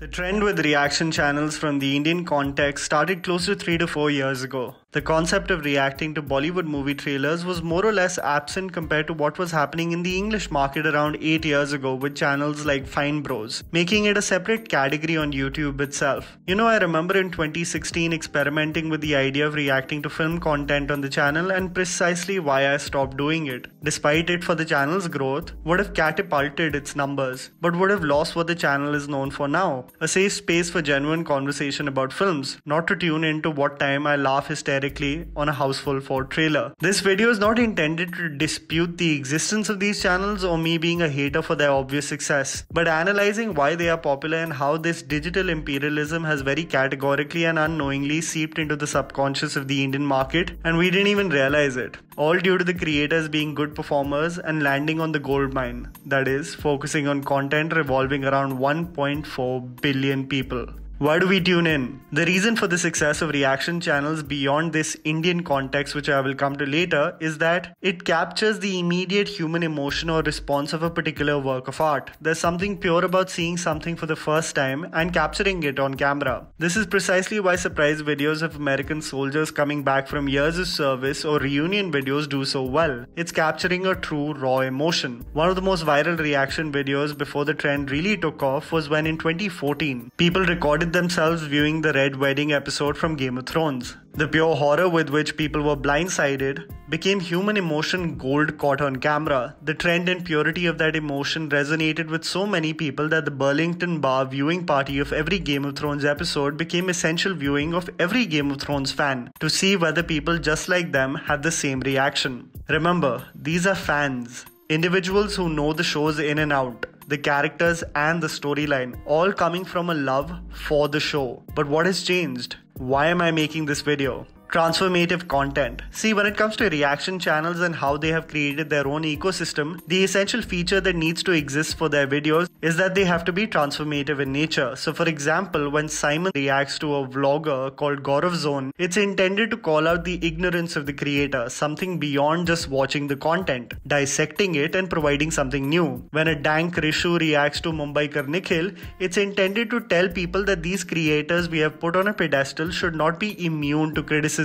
The trend with reaction channels from the Indian context started close to 3 to 4 years ago. The concept of reacting to Bollywood movie trailers was more or less absent compared to what was happening in the English market around 8 years ago with channels like Fine Bros, making it a separate category on YouTube itself. I remember in 2016 experimenting with the idea of reacting to film content on the channel, and precisely why I stopped doing it. Despite it for the channel's growth, would have catapulted its numbers, but would have lost what the channel is known for now. A safe space for genuine conversation about films, not to tune into what time I laugh hysterically on a Houseful 4 trailer. This video is not intended to dispute the existence of these channels or me being a hater for their obvious success, but analyzing why they are popular and how this digital imperialism has very categorically and unknowingly seeped into the subconscious of the Indian market, and we didn't even realize it. All due to the creators being good performers and landing on the gold mine, that is, focusing on content revolving around 1.4 billion people. Why do we tune in? The reason for the success of reaction channels beyond this Indian context, which I will come to later, is that it captures the immediate human emotion or response of a particular work of art. There's something pure about seeing something for the first time and capturing it on camera. This is precisely why surprise videos of American soldiers coming back from years of service or reunion videos do so well. It's capturing a true raw emotion. One of the most viral reaction videos before the trend really took off was when in 2014, people recorded themselves viewing the Red Wedding episode from Game of Thrones. The pure horror with which people were blindsided became human emotion gold caught on camera. The trend and purity of that emotion resonated with so many people that the Burlington Bar viewing party of every Game of Thrones episode became essential viewing of every Game of Thrones fan to see whether people just like them had the same reaction. Remember, these are fans, individuals who know the shows in and out, the characters and the storyline, all coming from a love for the show. But what has changed? Why am I making this video? Transformative content. See, when it comes to reaction channels and how they have created their own ecosystem, the essential feature that needs to exist for their videos is that they have to be transformative in nature. So for example, when Simon reacts to a vlogger called Gaurav Zone, it's intended to call out the ignorance of the creator, something beyond just watching the content, dissecting it and providing something new. When a dank Rishu reacts to Mumbaikar Nikhil, it's intended to tell people that these creators we have put on a pedestal should not be immune to criticism.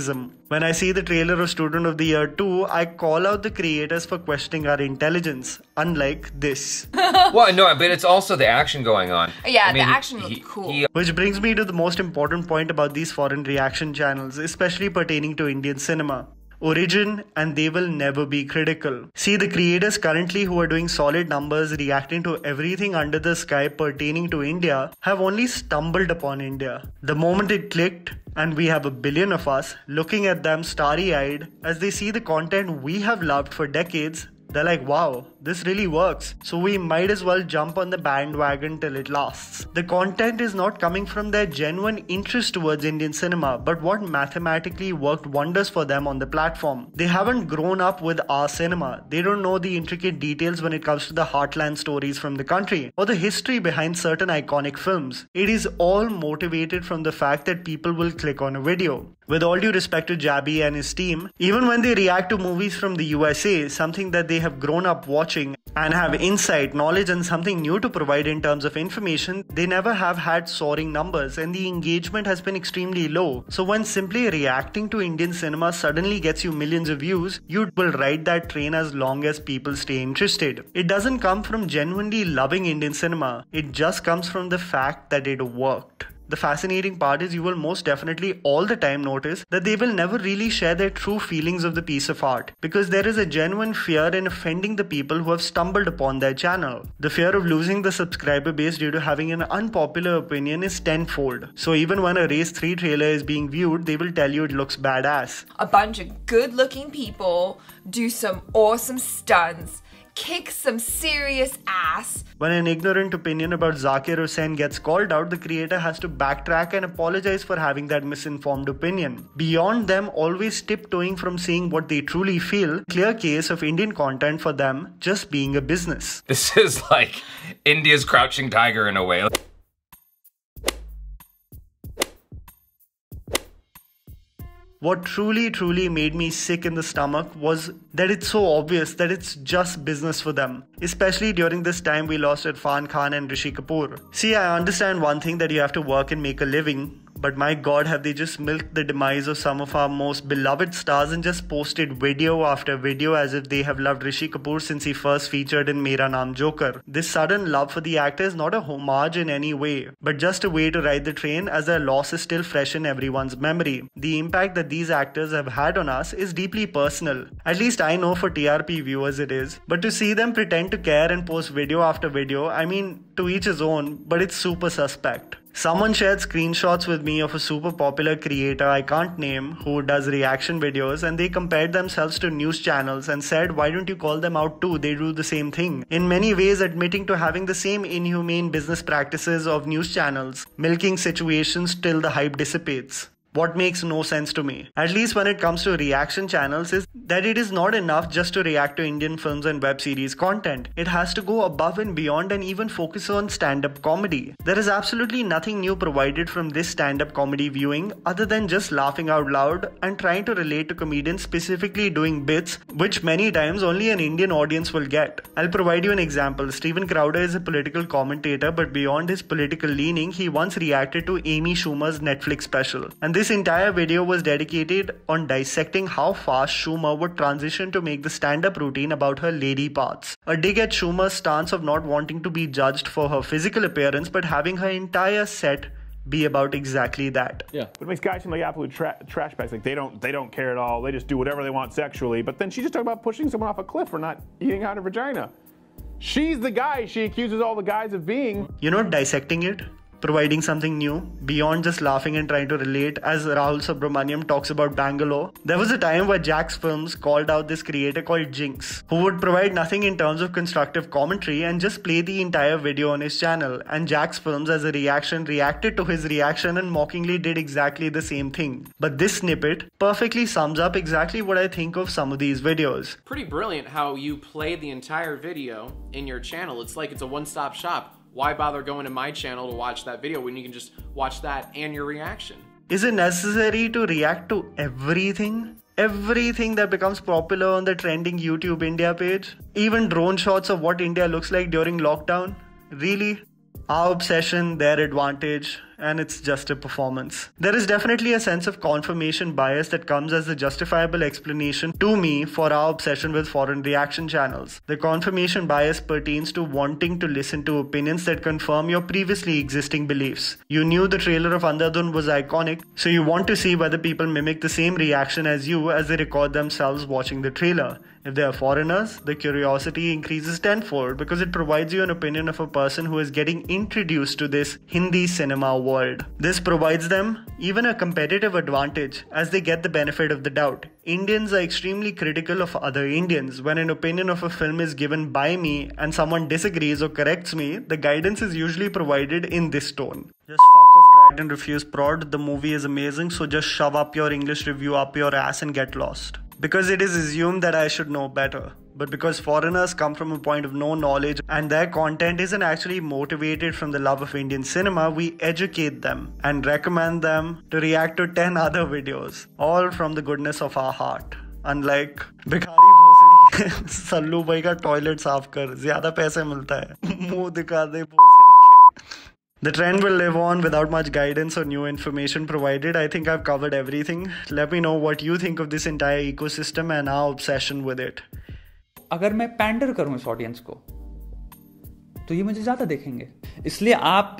When I see the trailer of Student of the Year 2, I call out the creators for questioning our intelligence, unlike this. Well, no, but it's also the action going on. Yeah, the action looks cool. Which brings me to the most important point about these foreign reaction channels, especially pertaining to Indian cinema. Origin, and they will never be critical. See, the creators currently who are doing solid numbers reacting to everything under the sky pertaining to India have only stumbled upon India. The moment it clicked, and we have a billion of us looking at them starry-eyed as they see the content we have loved for decades, they're like, wow, this really works. So we might as well jump on the bandwagon till it lasts. The content is not coming from their genuine interest towards Indian cinema, but what mathematically worked wonders for them on the platform. They haven't grown up with our cinema. They don't know the intricate details when it comes to the heartland stories from the country or the history behind certain iconic films. It is all motivated from the fact that people will click on a video. With all due respect to Jabby and his team, even when they react to movies from the USA, something that they have grown up watching and have insight, knowledge and something new to provide in terms of information, they never have had soaring numbers and the engagement has been extremely low. So when simply reacting to Indian cinema suddenly gets you millions of views, you will ride that train as long as people stay interested. It doesn't come from genuinely loving Indian cinema, it just comes from the fact that it worked. The fascinating part is you will most definitely all the time notice that they will never really share their true feelings of the piece of art because there is a genuine fear in offending the people who have stumbled upon their channel. The fear of losing the subscriber base due to having an unpopular opinion is tenfold. So even when a Race 3 trailer is being viewed, they will tell you it looks badass. A bunch of good-looking people do some awesome stunts, kick some serious ass. When an ignorant opinion about Zakir Hussain gets called out, the creator has to backtrack and apologize for having that misinformed opinion. Beyond them always tiptoeing from saying what they truly feel, clear case of Indian content for them just being a business. This is like India's Crouching Tiger in a way. What truly made me sick in the stomach was that it's so obvious that it's just business for them. Especially during this time we lost Irfan Khan and Rishi Kapoor. See, I understand one thing, that you have to work and make a living. But my god, have they just milked the demise of some of our most beloved stars and just posted video after video as if they have loved Rishi Kapoor since he first featured in Mera Naam Joker. This sudden love for the actor is not a homage in any way, but just a way to ride the train as their loss is still fresh in everyone's memory. The impact that these actors have had on us is deeply personal. At least I know for TRP viewers it is. But to see them pretend to care and post video after video, I mean, to each his own, but it's super suspect. Someone shared screenshots with me of a super popular creator I can't name who does reaction videos, and they compared themselves to news channels and said, why don't you call them out too, they do the same thing. In many ways admitting to having the same inhumane business practices of news channels, milking situations till the hype dissipates. What makes no sense to me, at least when it comes to reaction channels, is that it is not enough just to react to Indian films and web series content. It has to go above and beyond and even focus on stand-up comedy. There is absolutely nothing new provided from this stand-up comedy viewing other than just laughing out loud and trying to relate to comedians specifically doing bits which many times only an Indian audience will get. I'll provide you an example. Steven Crowder is a political commentator, but beyond his political leaning, he once reacted to Amy Schumer's Netflix special. And this entire video was dedicated on dissecting how fast Schumer would transition to make the stand-up routine about her lady parts. A dig at Schumer's stance of not wanting to be judged for her physical appearance but having her entire set be about exactly that. Yeah. But it makes guys seem like absolute trash bags. Like they don't care at all. They just do whatever they want sexually. But then she just talked about pushing someone off a cliff for not eating out her vagina. She's the guy she accuses all the guys of being. You know, dissecting it, providing something new beyond just laughing and trying to relate, as Rahul Subramaniam talks about Bangalore. There was a time where Jax Films called out this creator called Jinx, who would provide nothing in terms of constructive commentary and just play the entire video on his channel, and Jax Films as a reaction reacted to his reaction and mockingly did exactly the same thing. But this snippet perfectly sums up exactly what I think of some of these videos. Pretty brilliant how you play the entire video in your channel. It's like it's a one-stop shop. Why bother going to my channel to watch that video when you can just watch that and your reaction? Is it necessary to react to everything? Everything that becomes popular on the trending YouTube India page? Even drone shots of what India looks like during lockdown? Really? Our obsession, their advantage, and it's just a performance. There is definitely a sense of confirmation bias that comes as a justifiable explanation to me for our obsession with foreign reaction channels. The confirmation bias pertains to wanting to listen to opinions that confirm your previously existing beliefs. You knew the trailer of Andhadhun was iconic, so you want to see whether people mimic the same reaction as you as they record themselves watching the trailer. If they are foreigners, the curiosity increases tenfold because it provides you an opinion of a person who is getting introduced to this Hindi cinema world. This provides them even a competitive advantage as they get the benefit of the doubt. Indians are extremely critical of other Indians. When an opinion of a film is given by me and someone disagrees or corrects me, the guidance is usually provided in this tone. Just fuck off, try it and refuse prod. The movie is amazing, so just shove up your English review up your ass and get lost. Because it is assumed that I should know better. But because foreigners come from a point of no knowledge and their content isn't actually motivated from the love of Indian cinema, we educate them and recommend them to react to 10 other videos, all from the goodness of our heart. Unlike भिखारी भोसड़ी सल्लू भाई का toilet साफ कर, ज़्यादा पैसे मिलता है, मुंह दिखा दे भोसड़ी के. The trend will live on without much guidance or new information provided. I think I've covered everything. Let me know what you think of this entire ecosystem and our obsession with it. अगर मैं pander करूं इस audience को तो ये मुझे ज्यादा देखेंगे. इसलिए आप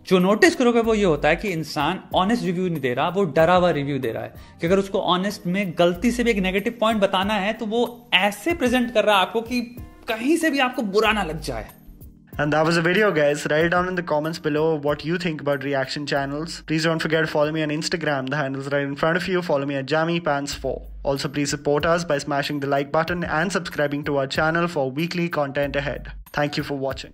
जो नोटिस करोगे वो ये होता है कि इंसान ऑनेस्ट रिव्यू नहीं दे रहा, वो डरा हुआ रिव्यू दे रहा है. कि अगर उसको ऑनेस्ट में गलती से भी एक नेगेटिव पॉइंट बताना है तो वो ऐसे प्रेजेंट कर रहा है आपको कि कहीं से भी आपको बुरा ना लग जाए. And that was the video, guys. Write down in the comments below what you think about reaction channels. Please don't forget to follow me on Instagram. The handle is right in front of you. Follow me at JammyPants4. Also, please support us by smashing the like button and subscribing to our channel for weekly content ahead. Thank you for watching.